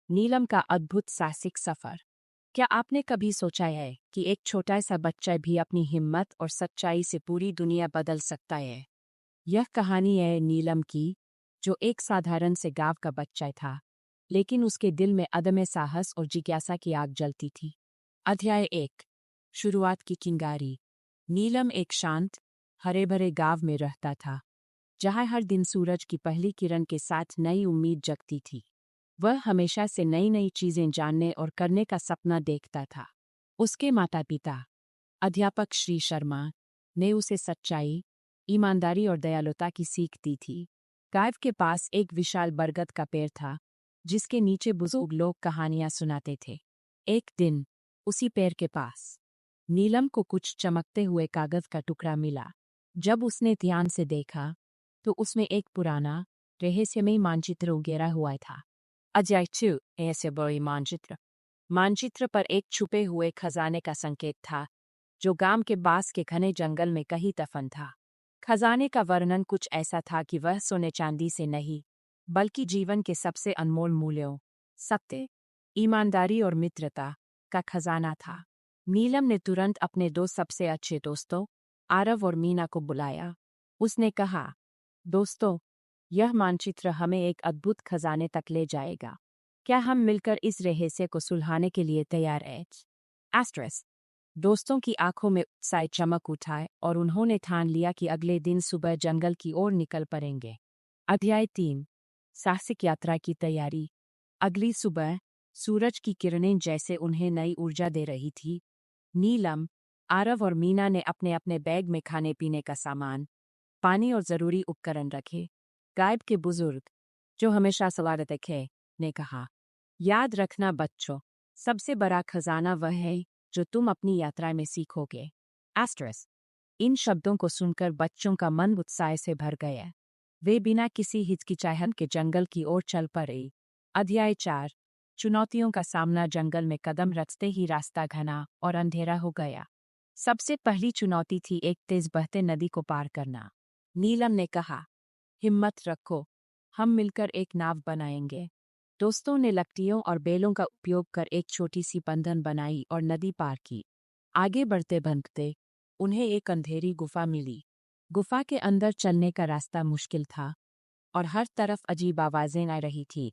नीलम का अद्भुत साहसिक सफर। क्या आपने कभी सोचा है कि एक छोटा सा बच्चा भी अपनी हिम्मत और सच्चाई से पूरी दुनिया बदल सकता है? यह कहानी है नीलम की, जो एक साधारण से गांव का बच्चा था, लेकिन उसके दिल में अदम्य साहस और जिज्ञासा की आग जलती थी। अध्याय 1। शुरुआत की चिंगारी। नीलम एक शांत, हरे भरे गांव में रहता था, जहां हर दिन सूरज की पहली किरण के साथ नई उम्मीद जगती थी। वह हमेशा से नई नई चीजें जानने और करने का सपना देखता था। उसके माता पिता, अध्यापक श्री शर्मा, ने उसे सच्चाई, ईमानदारी और दयालुता की सीख दी थी। गांव के पास एक विशाल बरगद का पेड़ था, जिसके नीचे बुजुर्ग लोग कहानियां सुनाते थे। एक दिन उसी पेड़ के पास नीलम को कुछ चमकते हुए कागज का टुकड़ा मिला। जब उसने ध्यान से देखा, तो उसमें एक पुराना, रहस्यमयी मानचित्र उकेरा हुआ था। अध्याय 2। ऐसे बड़ी मानचित्र। मानचित्र पर एक छुपे हुए खजाने का संकेत था, जो गांव के बास के घने जंगल में कहीं दफन था। खजाने का वर्णन कुछ ऐसा था कि वह सोने चांदी से नहीं, बल्कि जीवन के सबसे अनमोल मूल्यों, सत्य, ईमानदारी और मित्रता का खजाना था। नीलम ने तुरंत अपने दो सबसे अच्छे दोस्तों, आरव और मीना को बुलाया। उसने कहा, दोस्तों, यह मानचित्र हमें एक अद्भुत खजाने तक ले जाएगा। क्या हम मिलकर इस रहस्य को सुलझाने के लिए तैयार हैं? एस्ट्रेस। दोस्तों की आंखों में उत्साह चमक उठाए और उन्होंने ठान लिया कि अगले दिन सुबह जंगल की ओर निकल पड़ेंगे। अध्याय 3। साहसिक यात्रा की तैयारी। अगली सुबह सूरज की किरणें जैसे उन्हें नई ऊर्जा दे रही थी। नीलम, आरव और मीना ने अपने अपने बैग में खाने पीने का सामान, पानी और जरूरी उपकरण रखे। गायब के बुजुर्ग, जो हमेशा सलाह देते थे, ने कहा, याद रखना बच्चों, सबसे बड़ा खजाना वह है जो तुम अपनी यात्रा में सीखोगे। एस्ट्रेस। इन शब्दों को सुनकर बच्चों का मन उत्साह से भर गया। वे बिना किसी हिचकिचाहट के जंगल की ओर चल पड़े। अध्याय 4। चुनौतियों का सामना। जंगल में कदम रखते ही रास्ता घना और अंधेरा हो गया। सबसे पहली चुनौती थी एक तेज बहते नदी को पार करना। नीलम ने कहा, हिम्मत रखो, हम मिलकर एक नाव बनाएंगे। दोस्तों ने लकड़ियों और बेलों का उपयोग कर एक छोटी सी बंधन बनाई और नदी पार की। आगे बढ़ते बढ़ते उन्हें एक अंधेरी गुफा मिली। गुफा के अंदर चलने का रास्ता मुश्किल था और हर तरफ अजीब आवाजें आ रही थी।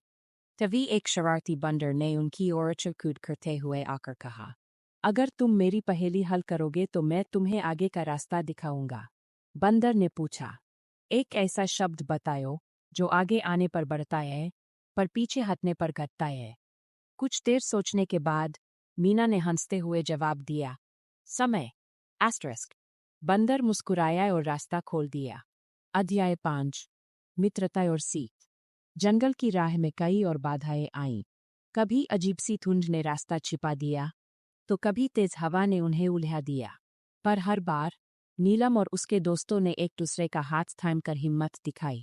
तभी एक शरारती बंदर ने उनकी ओर कूद करते हुए आकर कहा, अगर तुम मेरी पहेली हल करोगे तो मैं तुम्हें आगे का रास्ता दिखाऊंगा। बंदर ने पूछा, एक ऐसा शब्द बताओ जो आगे आने पर बढ़ता है, पर पीछे हटने पर घटता है। कुछ देर सोचने के बाद मीना ने हंसते हुए जवाब दिया, समय। एस्टरिस्क। बंदर मुस्कुराया और रास्ता खोल दिया। अध्याय 5। मित्रता और सीख। जंगल की राह में कई और बाधाएं आईं। कभी अजीब सी धुंध ने रास्ता छिपा दिया, तो कभी तेज हवा ने उन्हें उलझा दिया। पर हर बार नीलम और उसके दोस्तों ने एक दूसरे का हाथ थामकर हिम्मत दिखाई।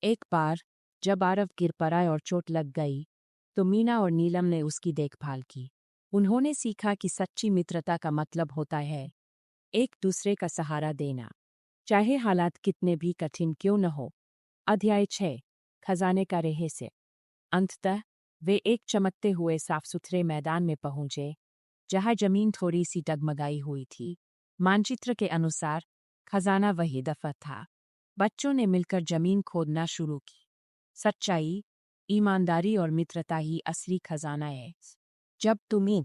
एक बार जब आरव गिर पड़ा और चोट लग गई, तो मीना और नीलम ने उसकी देखभाल की। उन्होंने सीखा कि सच्ची मित्रता का मतलब होता है एक दूसरे का सहारा देना, चाहे हालात कितने भी कठिन क्यों न हो। अध्याय 6। खजाने का रहस्य। अंततः वे एक चमकते हुए साफ सुथरे मैदान में पहुंचे, जहां जमीन थोड़ी सी डगमगाई हुई थी। मानचित्र के अनुसार खजाना वही दफा था। बच्चों ने मिलकर जमीन खोदना शुरू की। सच्चाई, ईमानदारी और मित्रता ही असली खजाना है। जब तुम इन